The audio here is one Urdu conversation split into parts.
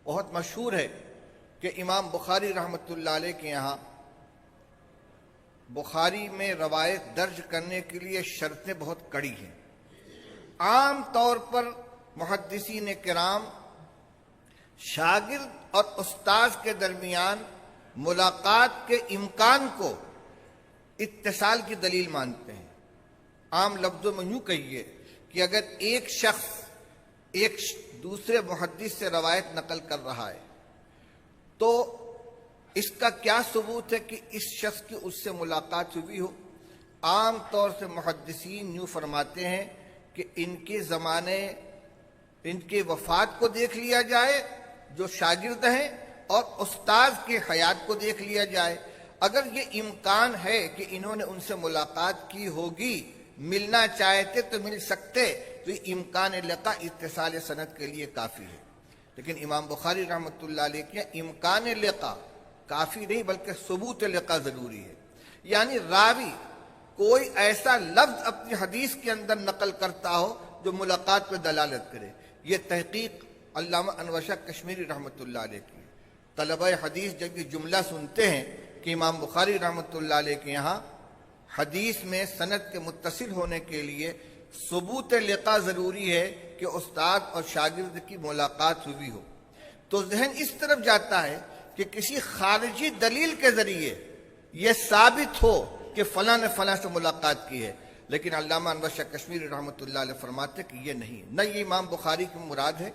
بہت مشہور ہے کہ امام بخاری رحمۃ اللہ علیہ کے یہاں بخاری میں روایت درج کرنے کے لیے شرطیں بہت کڑی ہیں۔ عام طور پر محدثین کرام شاگرد اور استاذ کے درمیان ملاقات کے امکان کو اتصال کی دلیل مانتے ہیں۔ عام لفظوں میں یوں کہیے کہ اگر ایک شخص ایک دوسرے محدث سے روایت نقل کر رہا ہے تو اس کا کیا ثبوت ہے کہ اس شخص کی اس سے ملاقات ہوئی ہو؟ عام طور سے محدثین یوں فرماتے ہیں کہ ان کے زمانے ان کے وفات کو دیکھ لیا جائے جو شاگرد ہیں، اور استاذ کی حیات کو دیکھ لیا جائے۔ اگر یہ امکان ہے کہ انہوں نے ان سے ملاقات کی ہوگی، ملنا چاہتے تو مل سکتے، تو یہ امکان لقاء اتصال سند کے لیے کافی ہے۔ لیکن امام بخاری رحمۃ اللہ علیہ کے امکان لقاء کافی نہیں بلکہ ثبوت لقاء ضروری ہے، یعنی راوی کوئی ایسا لفظ اپنی حدیث کے اندر نقل کرتا ہو جو ملاقات پہ دلالت کرے۔ یہ تحقیق علامہ انور شاہ کشمیری رحمۃ اللہ علیہ کی۔ طلبہ حدیث جب یہ جملہ سنتے ہیں کہ امام بخاری رحمۃ اللہ علیہ کے یہاں حدیث میں سند کے متصل ہونے کے لیے ثبوت لقاء ضروری ہے کہ استاد اور شاگرد کی ملاقات ہوئی ہو، تو ذہن اس طرف جاتا ہے کہ کسی خارجی دلیل کے ذریعے یہ ثابت ہو کہ فلاں نے فلاں سے ملاقات کی ہے۔ لیکن علامہ انور شاہ کشمیری رحمۃ اللہ علیہ فرماتے کہ یہ نہیں، نہ یہ امام بخاری کی مراد ہے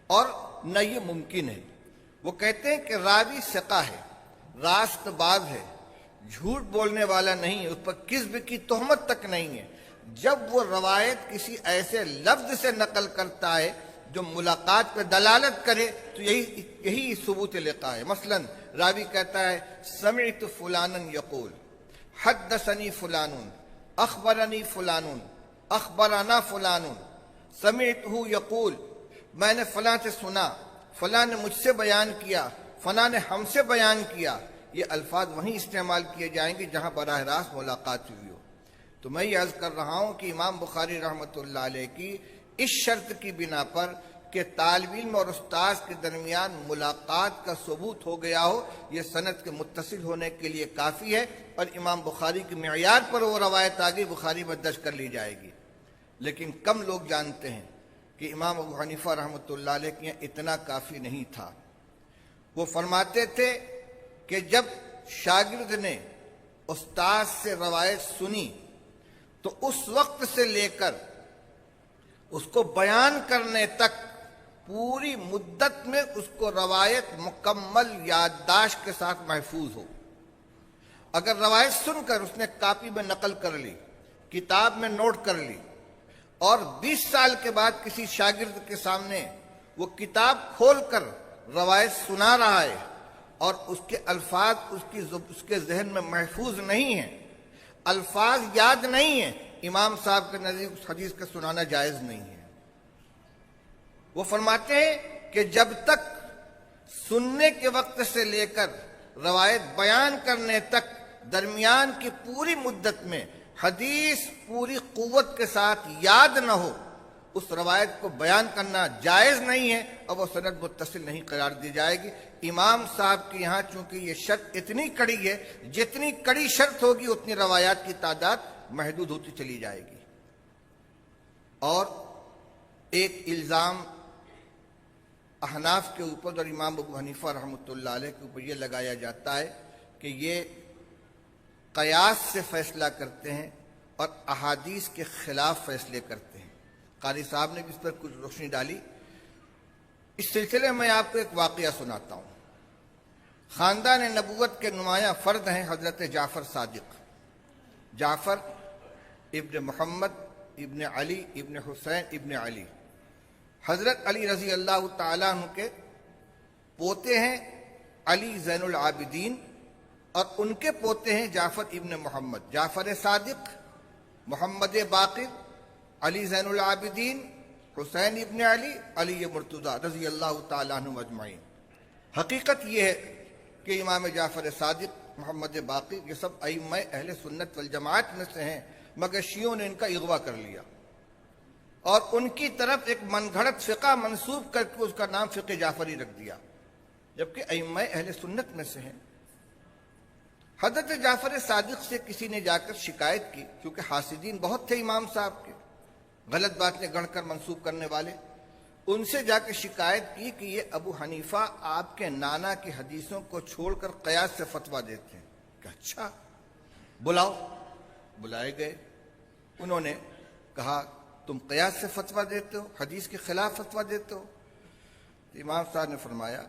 اور نہ یہ ممکن ہے۔ وہ کہتے ہیں کہ راوی ثقہ ہے، راست باز ہے، جھوٹ بولنے والا نہیں ہے، اس پر کذب کی تہمت تک نہیں ہے۔ جب وہ روایت کسی ایسے لفظ سے نقل کرتا ہے جو ملاقات پہ دلالت کرے تو یہی ثبوت لقاء ہے۔ مثلا راوی کہتا ہے سمعت فلانا یقول حدثنی فلان اخبرنی فلان اخبرنا فلان سمعتہ یقول، میں نے فلاں سے سنا، فلاں نے مجھ سے بیان کیا، فلاں نے ہم سے بیان کیا۔ یہ الفاظ وہیں استعمال کیے جائیں گے جہاں براہ راست ملاقات ہوئی ہو۔ تو میں یہ عرض کر رہا ہوں کہ امام بخاری رحمۃ اللہ علیہ کی اس شرط کی بنا پر کہ طالب علم اور استاذ کے درمیان ملاقات کا ثبوت ہو گیا ہو، یہ سند کے متصل ہونے کے لیے کافی ہے، اور امام بخاری کے معیار پر وہ روایت آگے بخاری میں درج کر لی جائے گی۔ لیکن کم لوگ جانتے ہیں کہ امام ابو حنیفہ رحمۃ اللہ علیہ کے اتنا کافی نہیں تھا۔ وہ فرماتے تھے کہ جب شاگرد نے استاد سے روایت سنی تو اس وقت سے لے کر اس کو بیان کرنے تک پوری مدت میں اس کو روایت مکمل یادداشت کے ساتھ محفوظ ہو۔ اگر روایت سن کر اس نے کاپی میں نقل کر لی، کتاب میں نوٹ کر لی، اور 20 سال کے بعد کسی شاگرد کے سامنے وہ کتاب کھول کر روایت سنا رہا ہے اور اس کے الفاظ اس کے ذہن میں محفوظ نہیں ہیں، الفاظ یاد نہیں ہیں، امام صاحب کے نزدیک اس حدیث کا سنانا جائز نہیں ہے۔ وہ فرماتے ہیں کہ جب تک سننے کے وقت سے لے کر روایت بیان کرنے تک درمیان کی پوری مدت میں حدیث پوری قوت کے ساتھ یاد نہ ہو، اس روایت کو بیان کرنا جائز نہیں ہے اور وہ سند متصل نہیں قرار دی جائے گی۔ امام صاحب کے یہاں چونکہ یہ شرط اتنی کڑی ہے، جتنی کڑی شرط ہوگی اتنی روایات کی تعداد محدود ہوتی چلی جائے گی۔ اور ایک الزام احناف کے اوپر اور امام ابو حنیفہ رحمۃ اللہ علیہ کے اوپر یہ لگایا جاتا ہے کہ یہ قیاس سے فیصلہ کرتے ہیں اور احادیث کے خلاف فیصلے کرتے ہیں۔ قاری صاحب نے بھی اس پر کچھ روشنی ڈالی۔ اس سلسلے میں آپ کو ایک واقعہ سناتا ہوں۔ خاندان نبوت کے نمایاں فرد ہیں حضرت جعفر صادق، جعفر ابن محمد ابن علی ابن حسین ابن علی، حضرت علی رضی اللہ تعالیٰ عنہ کے پوتے ہیں علی زین العابدین، اور ان کے پوتے ہیں جعفر ابن محمد، جعفر صادق، محمد باقر، علی زین العابدین، حسین ابن علی، علی مرتضیٰ رضی اللہ تعالیٰ عنہ اجمعین۔ حقیقت یہ ہے کہ امام جعفر صادق، محمد باقر، یہ سب ائمہ اہل سنت والجماعت میں سے ہیں، مگر شیعوں نے ان کا اغوا کر لیا اور ان کی طرف ایک من گھڑت فقہ منسوب کر کے اس کا نام فقہ جعفری رکھ دیا، جبکہ ائمہ اہل سنت میں سے ہیں۔ حضرت جعفر صادق سے کسی نے جا کر شکایت کی، کیونکہ حاسدین بہت تھے امام صاحب کے، غلط باتیں گڑھ کر منسوب کرنے والے، ان سے جا کے شکایت کی کہ یہ ابو حنیفہ آپ کے نانا کی حدیثوں کو چھوڑ کر قیاس سے فتویٰ دیتے ہیں۔ کہ اچھا، بلاؤ۔ بلائے گئے، انہوں نے کہا تم قیاس سے فتویٰ دیتے ہو، حدیث کے خلاف فتویٰ دیتے ہو؟ امام صاحب نے فرمایا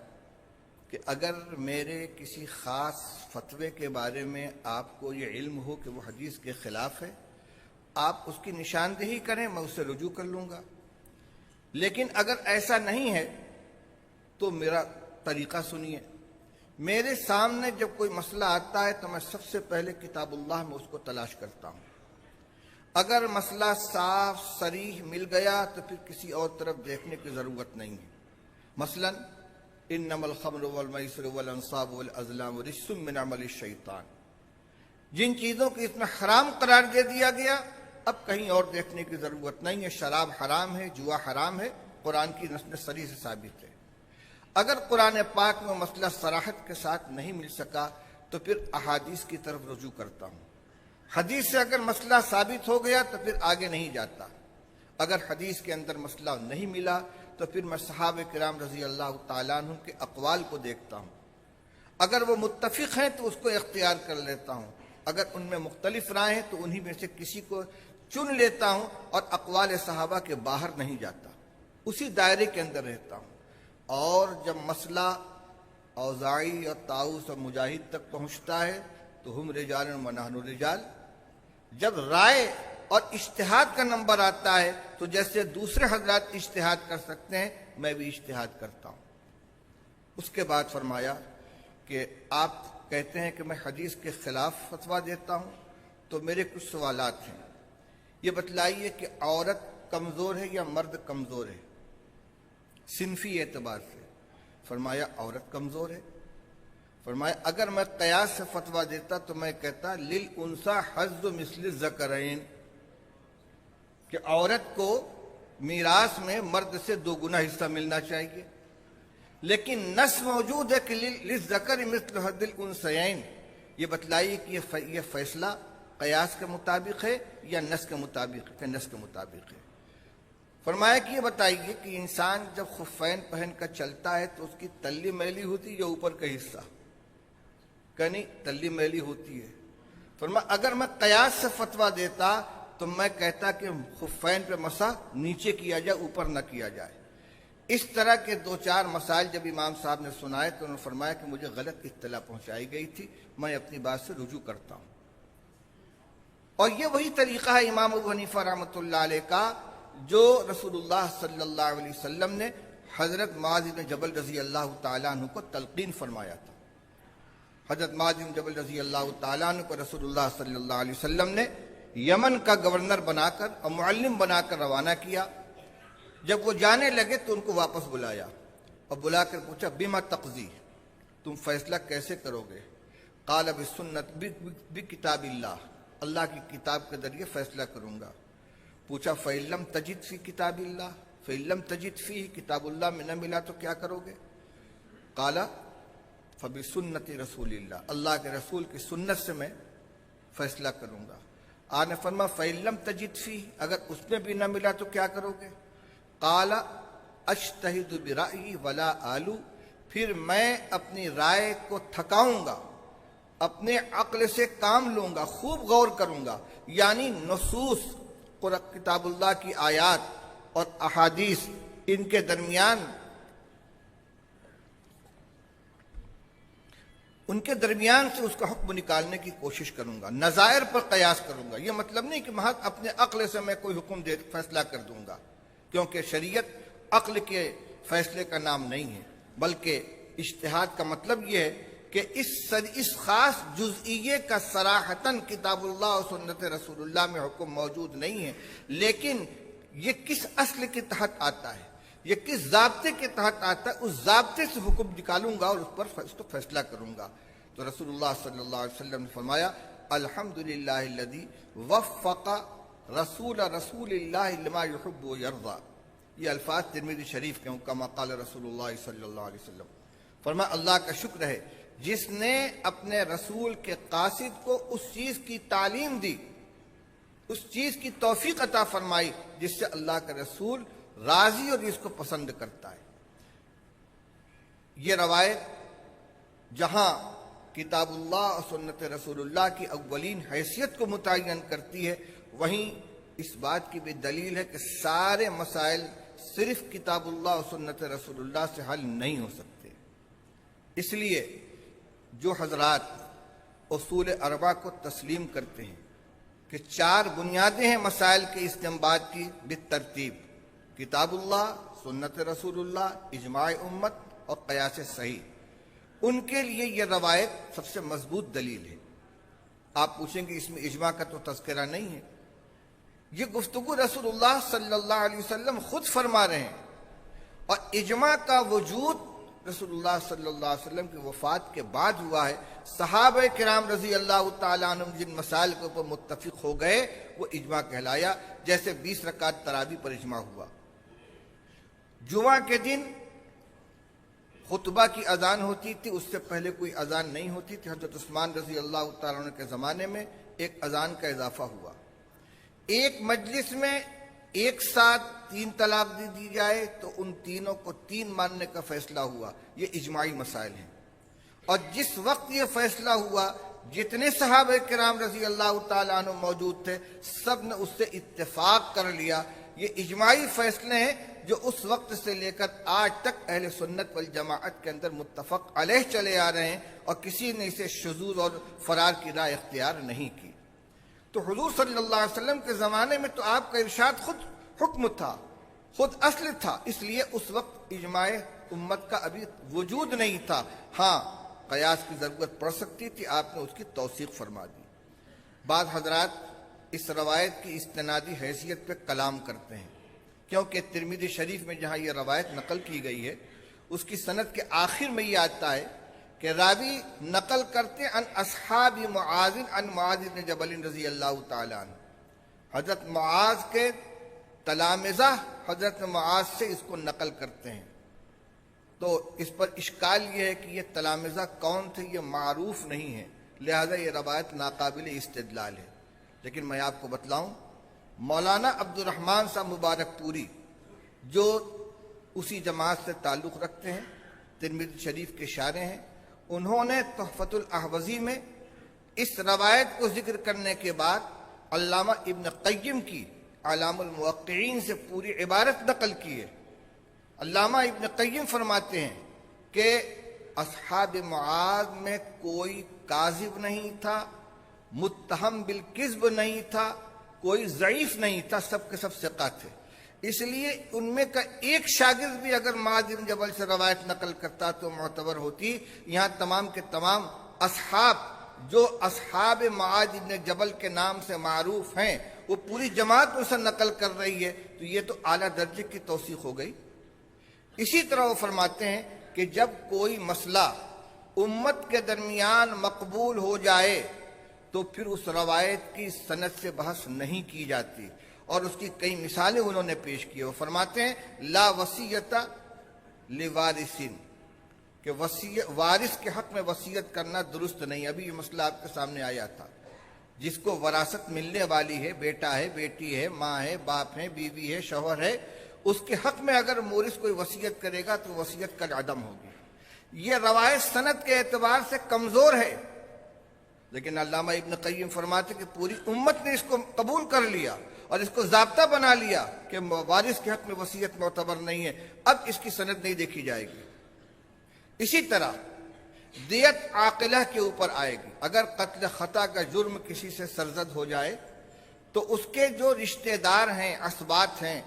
کہ اگر میرے کسی خاص فتوے کے بارے میں آپ کو یہ علم ہو کہ وہ حدیث کے خلاف ہے، آپ اس کی نشاندہی کریں، میں اس سے رجوع کر لوں گا۔ لیکن اگر ایسا نہیں ہے تو میرا طریقہ سنیے۔ میرے سامنے جب کوئی مسئلہ آتا ہے تو میں سب سے پہلے کتاب اللہ میں اس کو تلاش کرتا ہوں۔ اگر مسئلہ صاف صریح مل گیا تو پھر کسی اور طرف دیکھنے کی ضرورت نہیں ہے۔ مثلا انما الخمر والمیسر والانصاب والازلام رجس من عمل الشیطان، جن چیزوں کو اس میں حرام قرار دے دیا گیا اب کہیں اور دیکھنے کی ضرورت نہیں ہے۔ شراب حرام ہے، جوا حرام ہے، قرآن کی نص صریح سے ثابت ہے۔ اگر قرآن پاک میں مسئلہ صراحت کے ساتھ نہیں مل سکا تو پھر احادیث کی طرف رجوع کرتا ہوں۔ حدیث سے اگر مسئلہ ثابت ہو گیا تو پھر آگے نہیں جاتا۔ اگر حدیث کے اندر مسئلہ نہیں ملا تو پھر میں صحابہ کرام رضی اللہ تعالیٰ عنہ کے اقوال کو دیکھتا ہوں۔ اگر وہ متفق ہیں تو اس کو اختیار کر لیتا ہوں، اگر ان میں مختلف رائے ہیں تو انہی میں سے کسی کو چن لیتا ہوں اور اقوال صحابہ کے باہر نہیں جاتا، اسی دائرے کے اندر رہتا ہوں۔ اور جب مسئلہ اوزاعی اور طاؤس اور مجاہد تک پہنچتا ہے تو ہم رجال و نحن رجال، جب رائے اور اجتہاد کا نمبر آتا ہے تو جیسے دوسرے حضرات اجتہاد کر سکتے ہیں میں بھی اجتہاد کرتا ہوں۔ اس کے بعد فرمایا کہ آپ کہتے ہیں کہ میں حدیث کے خلاف فتویٰ دیتا ہوں، تو میرے کچھ سوالات ہیں۔ یہ بتلائیے کہ عورت کمزور ہے یا مرد کمزور ہے صنفی اعتبار سے؟ فرمایا عورت کمزور ہے۔ فرمایا اگر میں قیاس سے فتویٰ دیتا تو میں کہتا للانثی حظ مثل الذکرین، کہ عورت کو میراث میں مرد سے 2 گنا حصہ ملنا چاہیے، لیکن نص موجود ہے کہ للذکر مثل حظ الانثیین۔ یہ بتلائیے کہ یہ فیصلہ قیاس کے مطابق ہے یا نص کے مطابق ہے؟ نص کے مطابق ہے۔ فرمایا کہ یہ بتائیے کہ انسان جب خفین پہن کر چلتا ہے تو اس کی تلی میلی ہوتی ہے یا اوپر کا حصہ؟ کہ نہیں، تلی میلی ہوتی ہے۔ فرمایا اگر میں قیاس سے فتویٰ دیتا تو میں کہتا کہ خفین پہ مسح نیچے کیا جائے، اوپر نہ کیا جائے۔ اس طرح کے 2-4 مسائل جب امام صاحب نے سنائے تو انہوں نے فرمایا کہ مجھے غلط اطلاع پہنچائی گئی تھی، میں اپنی بات سے رجوع کرتا ہوں۔ اور یہ وہی طریقہ ہے امام ابو حنیفہ رحمۃ اللہ علیہ کا جو رسول اللہ صلی اللہ علیہ وسلم نے حضرت معاذ بن جبل رضی اللہ تعالیٰ عنہ کو تلقین فرمایا تھا۔ حضرت معاذ بن جبل رضی اللہ تعالیٰ عنہ کو رسول اللہ صلی اللہ علیہ وسلم نے یمن کا گورنر بنا کر اور معلم بنا کر روانہ کیا۔ جب وہ جانے لگے تو ان کو واپس بلایا اور بلا کر پوچھا بما تقضی، تم فیصلہ کیسے کرو گے؟ قال بسنت بکتاب اللہ، اللہ کی کتاب کے ذریعے فیصلہ کروں گا۔ پوچھا فَإِن لَمْ تَجِدْ فِي کتاب اللہ، فَإِن لَمْ تَجِدْ فِيهِ، کتاب اللہ میں نہ ملا تو کیا کرو گے؟ قال فَبِسُنَّتِ رسول اللہ، اللہ کے رسول کی سنت سے میں فیصلہ کروں گا۔ آپ نے فرمایا فَإِن لَمْ تَجِدْ فِيهِ، اگر اس میں بھی نہ ملا تو کیا کرو گے؟ قال اجتہد برأیی ولا آلو، پھر میں اپنی رائے کو تھکاؤں گا، اپنے عقل سے کام لوں گا، خوب غور کروں گا، یعنی نصوص کتاب اللہ کی آیات اور احادیث ان کے درمیان سے اس کا حکم نکالنے کی کوشش کروں گا، نظائر پر قیاس کروں گا۔ یہ مطلب نہیں کہ محض اپنے عقل سے میں کوئی حکم فیصلہ کر دوں گا، کیونکہ شریعت عقل کے فیصلے کا نام نہیں ہے، بلکہ اجتہاد کا مطلب یہ ہے کہ اس خاص جزئیے کا صراحتاً کتاب اللہ اور سنت رسول اللہ میں حکم موجود نہیں ہے، لیکن یہ کس اصل کے تحت آتا ہے، یہ کس ضابطے کے تحت آتا ہے، اس ضابطے سے حکم نکالوں گا اور اس پر فیصلہ کروں گا۔ تو رسول اللہ صلی اللہ علیہ وسلم نے فرمایا الحمدللہ الذی وفق رسول رسول اللہ لما یحب و یرضا، یہ الفاظ ترمذی شریف کے ہوں، کما قال رسول اللہ صلی اللہ علیہ وسلم۔ فرمایا اللہ کا شکر ہے جس نے اپنے رسول کے قاصد کو اس چیز کی تعلیم دی، اس چیز کی توفیق عطا فرمائی جس سے اللہ کا رسول راضی اور جس کو پسند کرتا ہے۔ یہ روایت جہاں کتاب اللہ اور سنت رسول اللہ کی اولین حیثیت کو متعین کرتی ہے، وہیں اس بات کی بھی دلیل ہے کہ سارے مسائل صرف کتاب اللہ اور سنت رسول اللہ سے حل نہیں ہو سکتے۔ اس لیے جو حضرات اصول اربع کو تسلیم کرتے ہیں کہ 4 بنیادیں ہیں مسائل کے استنباط کی بالترتیب، کتاب اللہ، سنت رسول اللہ، اجماع امت اور قیاس صحیح، ان کے لیے یہ روایت سب سے مضبوط دلیل ہے۔ آپ پوچھیں گے اس میں اجماع کا تو تذکرہ نہیں ہے، یہ گفتگو رسول اللہ صلی اللہ علیہ وسلم خود فرما رہے ہیں، اور اجماع کا وجود رسول اللہ صلی اللہ علیہ وسلم کی وفات کے بعد ہوا ہے۔ صحابہ کرام رضی اللہ تعالیٰ عنہم جن مسائل کے اوپر متفق ہو گئے وہ اجماع کہلایا، جیسے 20 رکعت تراویح پر اجماع ہوا۔ جمعہ کے دن خطبہ کی اذان ہوتی تھی، اس سے پہلے کوئی اذان نہیں ہوتی تھی۔ حضرت عثمان رضی اللہ تعالیٰ عنہ کے زمانے میں ایک اذان کا اضافہ ہوا۔ ایک مجلس میں ایک ساتھ 3 طلاق دی جائے تو ان تینوں کو 3 ماننے کا فیصلہ ہوا، یہ اجماعی مسائل ہیں۔ اور جس وقت یہ فیصلہ ہوا جتنے صحابہ کرام رضی اللہ تعالیٰ عنہ موجود تھے سب نے اس سے اتفاق کر لیا۔ یہ اجماعی فیصلے ہیں جو اس وقت سے لے کر آج تک اہل سنت والجماعت کے اندر متفق علیہ چلے آ رہے ہیں، اور کسی نے اسے شذوذ اور فرار کی راہ اختیار نہیں کی۔ تو حضور صلی اللہ علیہ وسلم کے زمانے میں تو آپ کا ارشاد خود حکم تھا، خود اصل تھا، اس لیے اس وقت اجماع امت کا ابھی وجود نہیں تھا۔ ہاں قیاس کی ضرورت پڑ سکتی تھی، آپ نے اس کی توثیق فرما دی۔ بعض حضرات اس روایت کی استنادی حیثیت پہ کلام کرتے ہیں، کیونکہ ترمذی شریف میں جہاں یہ روایت نقل کی گئی ہے اس کی سند کے آخر میں یہ آتا ہے کہ راوی نقل کرتے ان اصحاب معاذ ان معاذ بن جبل رضی اللہ تعالیٰ عنہ، حضرت معاذ کے تلامذہ حضرت معاذ سے اس کو نقل کرتے ہیں۔ تو اس پر اشکال یہ ہے کہ یہ تلامذہ کون تھے، یہ معروف نہیں ہے، لہذا یہ روایت ناقابل استدلال ہے۔ لیکن میں آپ کو بتلاؤں، مولانا عبد الرحمن صاحب مبارک پوری جو اسی جماعت سے تعلق رکھتے ہیں، ترمذی شریف کے شارح ہیں، انہوں نے تحفۃ الاحوذی میں اس روایت کو ذکر کرنے کے بعد علامہ ابن قیم کی اعلام الموقعین سے پوری عبارت نقل کی ہے۔ علامہ ابن قیم فرماتے ہیں کہ اصحاب معاذ میں کوئی کاذب نہیں تھا، متہم بالکذب نہیں تھا، کوئی ضعیف نہیں تھا، سب کے سب ثقہ تھے۔ اس لیے ان میں کا ایک شاگرد بھی اگر معاذ بن جبل سے روایت نقل کرتا تو معتبر ہوتی۔ یہاں تمام کے تمام اصحاب جو اصحاب معاذ بن جبل کے نام سے معروف ہیں وہ پوری جماعت اسے نقل کر رہی ہے، تو یہ تو اعلیٰ درجے کی توثیق ہو گئی۔ اسی طرح وہ فرماتے ہیں کہ جب کوئی مسئلہ امت کے درمیان مقبول ہو جائے تو پھر اس روایت کی سند سے بحث نہیں کی جاتی، اور اس کی کئی مثالیں انہوں نے پیش کی۔ وہ فرماتے ہیں لا وصیت لوارثین، کہ وارث کے حق میں وصیت کرنا درست نہیں۔ ابھی یہ مسئلہ آپ کے سامنے آیا تھا، جس کو وراثت ملنے والی ہے، بیٹا ہے، بیٹی ہے، ماں ہے، باپ ہے، بیوی ہے، شوہر ہے، اس کے حق میں اگر مورث کوئی وصیت کرے گا تو وصیت کل عدم ہوگی۔ یہ روایت سند کے اعتبار سے کمزور ہے، لیکن علامہ ابن قیم فرماتے کہ پوری امت نے اس کو قبول کر لیا اور اس کو ضابطہ بنا لیا کہ وارث کے حق میں وصیت معتبر نہیں ہے، اب اس کی سند نہیں دیکھی جائے گی۔ اسی طرح دیت عاقلہ کے اوپر آئے گی۔ اگر قتل خطا کا جرم کسی سے سرزد ہو جائے تو اس کے جو رشتہ دار ہیں، اسباط ہیں،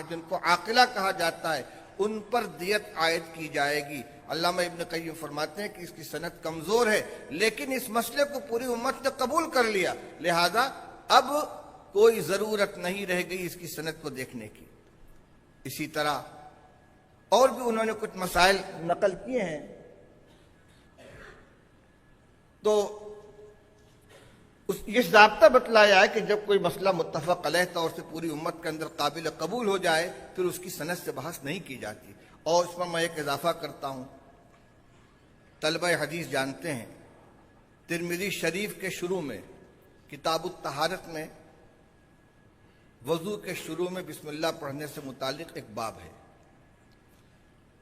جن کو عاقلہ کہا جاتا ہے، ان پر دیت عائد کی جائے گی۔ علامہ ابن قیم فرماتے ہیں کہ اس کی سند کمزور ہے، لیکن اس مسئلے کو پوری امت نے قبول کر لیا، لہذا اب کوئی ضرورت نہیں رہ گئی اس کی سند کو دیکھنے کی۔ اسی طرح اور بھی انہوں نے کچھ مسائل نقل کیے ہیں۔ تو یہ ضابطہ بتلایا ہے کہ جب کوئی مسئلہ متفق علیہ طور سے پوری امت کے اندر قابل قبول ہو جائے پھر اس کی سند سے بحث نہیں کی جاتی۔ اور اس پر میں ایک اضافہ کرتا ہوں، طلبہ حدیث جانتے ہیں ترمذی شریف کے شروع میں کتاب الطہارت میں وضو کے شروع میں بسم اللہ پڑھنے سے متعلق ایک باب ہے۔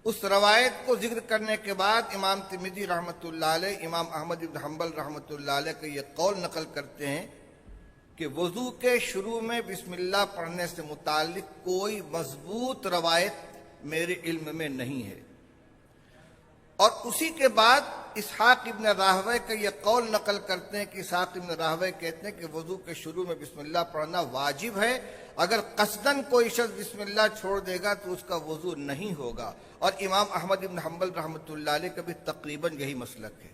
اس روایت کو ذکر کرنے کے بعد امام ترمذی رحمۃ اللہ علیہ امام احمد بن حنبل رحمۃ اللہ علیہ کا یہ قول نقل کرتے ہیں کہ وضو کے شروع میں بسم اللہ پڑھنے سے متعلق کوئی مضبوط روایت میرے علم میں نہیں ہے۔ اور اسی کے بعد اسحاق ابن راہوے کا یہ قول نقل کرتے ہیں کہ اسحاق ابن راہوے کہتے ہیں کہ وضو کے شروع میں بسم اللہ پڑھنا واجب ہے، اگر قصداً کوئی شخص بسم اللہ چھوڑ دے گا تو اس کا وضو نہیں ہوگا۔ اور امام احمد ابن حنبل رحمۃ اللہ علیہ کا بھی تقریباً یہی مسلک ہے۔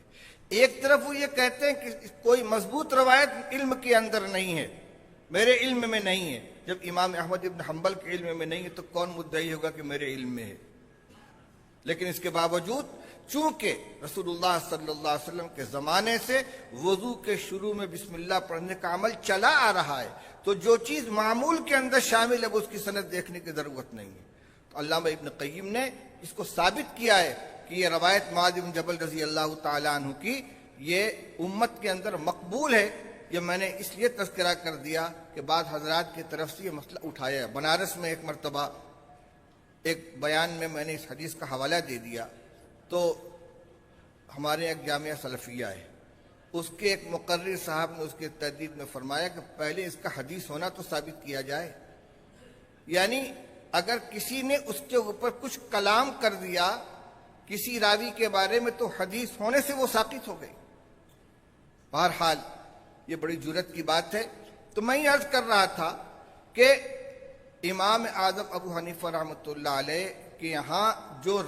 ایک طرف وہ یہ کہتے ہیں کہ کوئی مضبوط روایت علم کے اندر نہیں ہے، میرے علم میں نہیں ہے۔ جب امام احمد ابن حنبل کے علم میں نہیں ہے تو کون مدعی ہوگا کہ میرے علم میں ہے؟ لیکن اس کے باوجود چونکہ رسول اللہ صلی اللہ علیہ وسلم کے زمانے سے وضو کے شروع میں بسم اللہ پڑھنے کا عمل چلا آ رہا ہے تو جو چیز معمول کے اندر شامل ہے اس کی سند دیکھنے کی ضرورت نہیں ہے۔ تو علامہ ابن قیم نے اس کو ثابت کیا ہے کہ یہ روایت معاذ بن جبل رضی اللہ تعالیٰ عنہ کی یہ امت کے اندر مقبول ہے۔ یہ میں نے اس لیے تذکرہ کر دیا کہ بعض حضرات کی طرف سے یہ مسئلہ اٹھایا ہے۔ بنارس میں ایک مرتبہ ایک بیان میں میں نے اس حدیث کا حوالہ دے دیا تو ہمارے ایک جامعہ سلفیہ ہے، اس کے ایک مقرر صاحب نے اس کے تردید میں فرمایا کہ پہلے اس کا حدیث ہونا تو ثابت کیا جائے، یعنی اگر کسی نے اس کے اوپر کچھ کلام کر دیا کسی راوی کے بارے میں تو حدیث ہونے سے وہ ساقط ہو گئی۔ بہرحال یہ بڑی جرت کی بات ہے۔ تو میں یہ عرض کر رہا تھا کہ امام اعظم ابو حنیفہ رحمۃ اللہ علیہ کے یہاں جو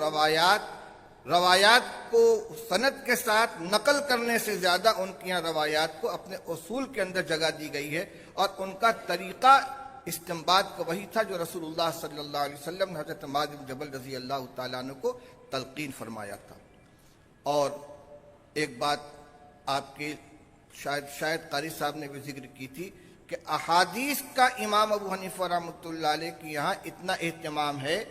روایات کو سند کے ساتھ نقل کرنے سے زیادہ ان کی یہاں روایات کو اپنے اصول کے اندر جگہ دی گئی ہے، اور ان کا طریقہ استنباط کا وہی تھا جو رسول اللہ صلی اللہ علیہ وسلم نے حضرت معاذ بن جبل رضی اللہ تعالیٰ عنہ کو تلقین فرمایا تھا۔ اور ایک بات آپ کے شاید قاری صاحب نے بھی ذکر کی تھی کہ احادیث کا امام ابو حنیفہ رحمۃ اللہ علیہ کے یہاں اتنا اہتمام ہے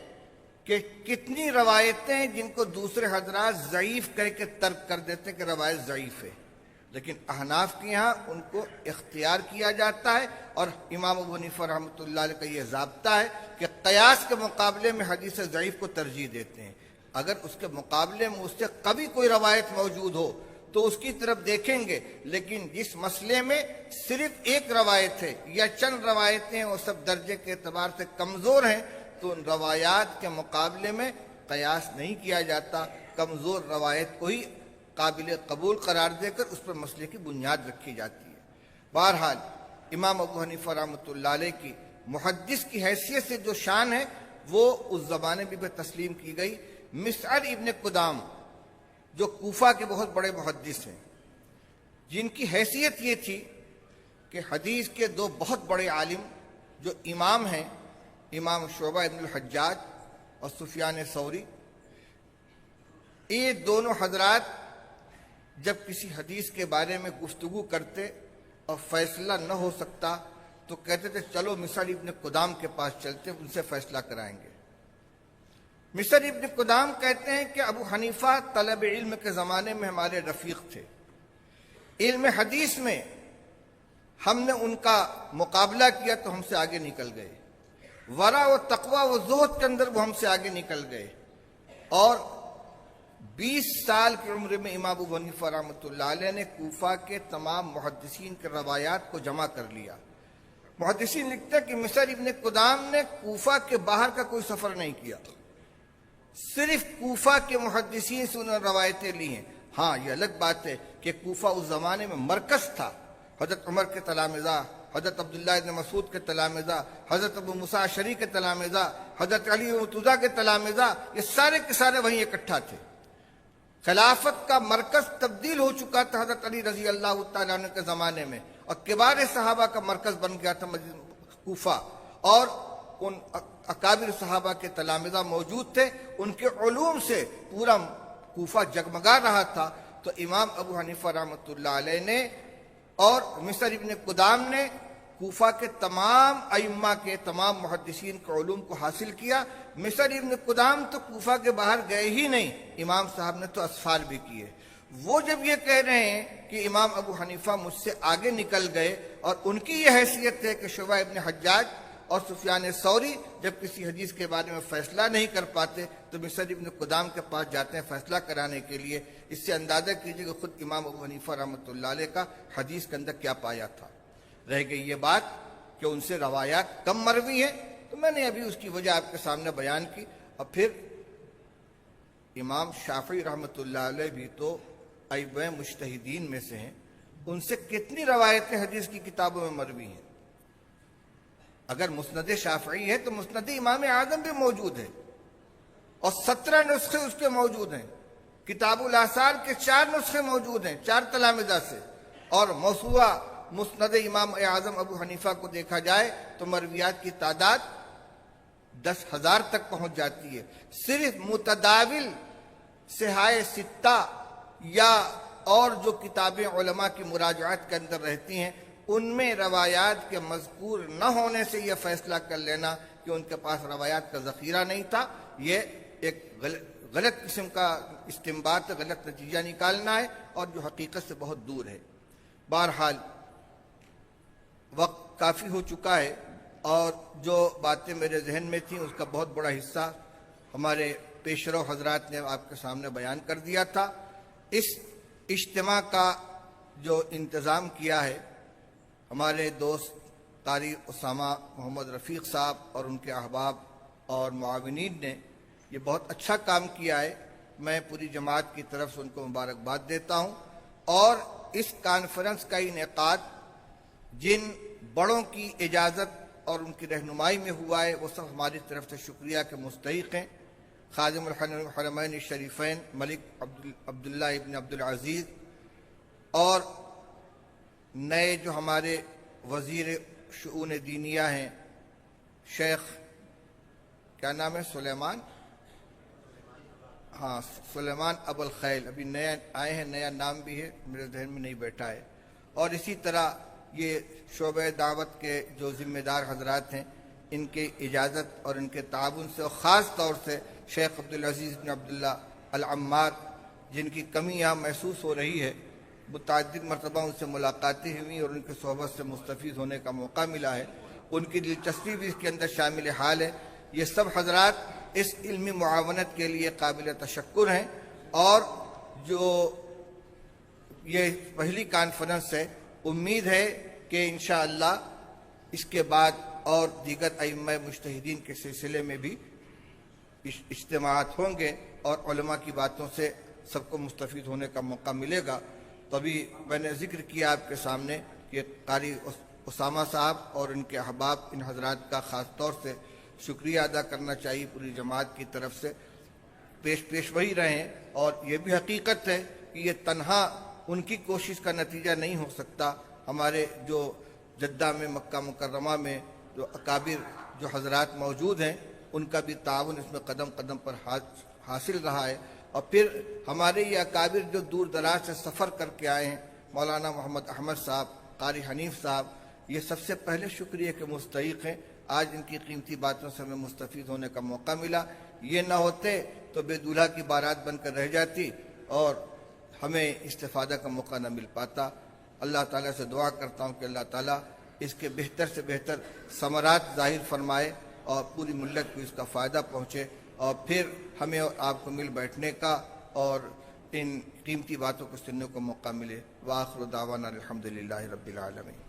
کہ کتنی روایتیں ہیں جن کو دوسرے حضرات ضعیف کہہ کے ترک کر دیتے ہیں کہ روایت ضعیف ہے، لیکن احناف کے یہاں ان کو اختیار کیا جاتا ہے۔ اور امام ابو حنیفہ رحمۃ اللہ علیہ کا یہ ضابطہ ہے کہ قیاس کے مقابلے میں حدیث ضعیف کو ترجیح دیتے ہیں۔ اگر اس کے مقابلے میں اس سے کبھی کوئی روایت موجود ہو تو اس کی طرف دیکھیں گے، لیکن جس مسئلے میں صرف ایک روایت ہے یا چند روایتیں وہ سب درجے کے اعتبار سے کمزور ہیں تو ان روایات کے مقابلے میں قیاس نہیں کیا جاتا، کمزور روایت کو ہی قابل قبول قرار دے کر اس پر مسئلے کی بنیاد رکھی جاتی ہے۔ بہرحال امام ابو حنیفہ رحمۃ اللہ علیہ کی محدث کی حیثیت سے جو شان ہے وہ اس زمانے میں بھی تسلیم کی گئی۔ مسعر ابن قدام جو کوفہ کے بہت بڑے محدث ہیں، جن کی حیثیت یہ تھی کہ حدیث کے دو بہت بڑے عالم جو امام ہیں، امام شعبہ ابن الحجاج اور سفیان ثوری، یہ دونوں حضرات جب کسی حدیث کے بارے میں گفتگو کرتے اور فیصلہ نہ ہو سکتا تو کہتے تھے چلو مسعر ابن قدام کے پاس چلتے ان سے فیصلہ کرائیں گے۔ مسعر ابن قدام کہتے ہیں کہ ابو حنیفہ طلب علم کے زمانے میں ہمارے رفیق تھے، علم حدیث میں ہم نے ان کا مقابلہ کیا تو ہم سے آگے نکل گئے، ورع و تقوی و زہد کے اندر وہ ہم سے آگے نکل گئے، اور 20 سال کی عمر میں امام ابو حنیفہ رحمۃ اللہ علیہ نے کوفہ کے تمام محدثین کے روایات کو جمع کر لیا۔ محدثین لکھتے ہیں کہ مسعر ابن قدام نے کوفہ کے باہر کا کوئی سفر نہیں کیا، صرف کوفہ کے محدثین سے انہوں نے روایتیں لی ہیں۔ ہاں یہ الگ بات ہے کہ کوفہ اس زمانے میں مرکز تھا، حضرت عمر کے تلامذہ، حضرت عبداللہ ابن مسعود کے تلامذہ، حضرت ابو موسیٰ اشعری کے تلامذہ، حضرت علی مرتضیٰ کے تلامذہ، یہ سارے کے سارے وہیں اکٹھا تھے۔ خلافت کا مرکز تبدیل ہو چکا تھا حضرت علی رضی اللہ تعالیٰ عنہ کے زمانے میں، اور کبار صحابہ کا مرکز بن گیا تھا کوفہ، اور ان اکابر صحابہ کے تلامذہ موجود تھے، ان کے علوم سے پورا کوفہ جگمگا رہا تھا۔ تو امام ابو حنیفہ رحمۃ اللہ علیہ نے اور مصر ابن قدام نے کوفہ کے تمام ائمہ کے تمام محدثین کے علوم کو حاصل کیا۔ مصر ابن قدام تو کوفہ کے باہر گئے ہی نہیں، امام صاحب نے تو اسفار بھی کیے۔ وہ جب یہ کہہ رہے ہیں کہ امام ابو حنیفہ مجھ سے آگے نکل گئے اور ان کی یہ حیثیت ہے کہ شعبہ ابن حجاج اور سفیان ثوری جب کسی حدیث کے بارے میں فیصلہ نہیں کر پاتے تو مصر ابن قدام کے پاس جاتے ہیں فیصلہ کرانے کے لیے، اس سے اندازہ کیجئے کہ خود امام ابو حنیفہ رحمۃ اللہ علیہ کا حدیث کے اندر کیا پایا تھا۔ رہ گئی یہ بات کہ ان سے روایات کم مروی ہیں، تو میں نے ابھی اس کی وجہ آپ کے سامنے بیان کی۔ اور پھر امام شافعی رحمۃ اللہ علیہ بھی تو ائمہ مجتہدین میں سے ہیں، ان سے کتنی روایتیں حدیث کی کتابوں میں مروی ہیں۔ اگر مسند شافعی ہے تو مسند امام اعظم بھی موجود ہے اور 17 نسخے اس کے موجود ہیں، کتاب الاثار کے 4 نسخے موجود ہیں 4 تلامذہ سے، اور موسوعہ مسند امام اعظم ابو حنیفہ کو دیکھا جائے تو مرویات کی تعداد 10,000 تک پہنچ جاتی ہے۔ صرف متداول صحائح ستہ یا اور جو کتابیں علماء کی مراجعات کے اندر رہتی ہیں ان میں روایات کے مذکور نہ ہونے سے یہ فیصلہ کر لینا کہ ان کے پاس روایات کا ذخیرہ نہیں تھا، یہ ایک غلط قسم کا استنباط، غلط نتیجہ نکالنا ہے اور جو حقیقت سے بہت دور ہے۔ بہرحال وقت کافی ہو چکا ہے اور جو باتیں میرے ذہن میں تھیں اس کا بہت بڑا حصہ ہمارے پیشرو حضرات نے آپ کے سامنے بیان کر دیا تھا۔ اس اجتماع کا جو انتظام کیا ہے ہمارے دوست قاری اسامہ محمد رفیق صاحب اور ان کے احباب اور معاونین نے، یہ بہت اچھا کام کیا ہے، میں پوری جماعت کی طرف سے ان کو مبارکباد دیتا ہوں۔ اور اس کانفرنس کا انعقاد جن بڑوں کی اجازت اور ان کی رہنمائی میں ہوا ہے وہ سب ہماری طرف سے شکریہ کے مستحق ہیں۔ خادم الحرمین الشریفین ملک عبداللہ ابن عبدالعزیز اور نئے جو ہمارے وزیر شؤون دینیہ ہیں شیخ کیا نام ہے سلیمان ابو الخیل، ابھی نئے آئے ہیں، نیا نام بھی ہے میرے ذہن میں نہیں بیٹھا ہے، اور اسی طرح یہ شعبہ دعوت کے جو ذمہ دار حضرات ہیں ان کے اجازت اور ان کے تعاون سے، اور خاص طور سے شیخ عبدالعزیز بن عبداللہ العمار جن کی کمی یہاں محسوس ہو رہی ہے، متعدد مرتبہ ان سے ملاقاتیں ہوئی اور ان کی صحبت سے مستفید ہونے کا موقع ملا ہے، ان کی دلچسپی بھی اس کے اندر شامل حال ہے۔ یہ سب حضرات اس علمی معاونت کے لیے قابل تشکر ہیں، اور جو یہ پہلی کانفرنس ہے امید ہے کہ انشاءاللہ اس کے بعد اور دیگر ائمہ مجتہدین کے سلسلے میں بھی اجتماعات ہوں گے اور علماء کی باتوں سے سب کو مستفید ہونے کا موقع ملے گا۔ تو ابھی میں نے ذکر کیا آپ کے سامنے کہ قاری اسامہ صاحب اور ان کے احباب ان حضرات کا خاص طور سے شکریہ ادا کرنا چاہیے پوری جماعت کی طرف سے، پیش وہی رہیں، اور یہ بھی حقیقت ہے کہ یہ تنہا ان کی کوشش کا نتیجہ نہیں ہو سکتا، ہمارے جو جدہ میں مکہ مکرمہ میں جو اکابر جو حضرات موجود ہیں ان کا بھی تعاون اس میں قدم قدم پر حاصل رہا ہے، اور پھر ہمارے یہ اکابر جو دور دراز سے سفر کر کے آئے ہیں، مولانا محمد احمد صاحب، قاری حنیف صاحب، یہ سب سے پہلے شکریہ کے مستحق ہیں۔ آج ان کی قیمتی باتوں سے ہمیں مستفید ہونے کا موقع ملا، یہ نہ ہوتے تو بے دولہا کی بارات بن کر رہ جاتی اور ہمیں استفادہ کا موقع نہ مل پاتا۔ اللہ تعالیٰ سے دعا کرتا ہوں کہ اللہ تعالیٰ اس کے بہتر سے بہتر ثمرات ظاہر فرمائے اور پوری ملت کو اس کا فائدہ پہنچے، اور پھر ہمیں اور آپ کو مل بیٹھنے کا اور ان قیمتی باتوں کو سننے کو موقع ملے۔ وآخر دعوانا الحمدللہ رب العالمین۔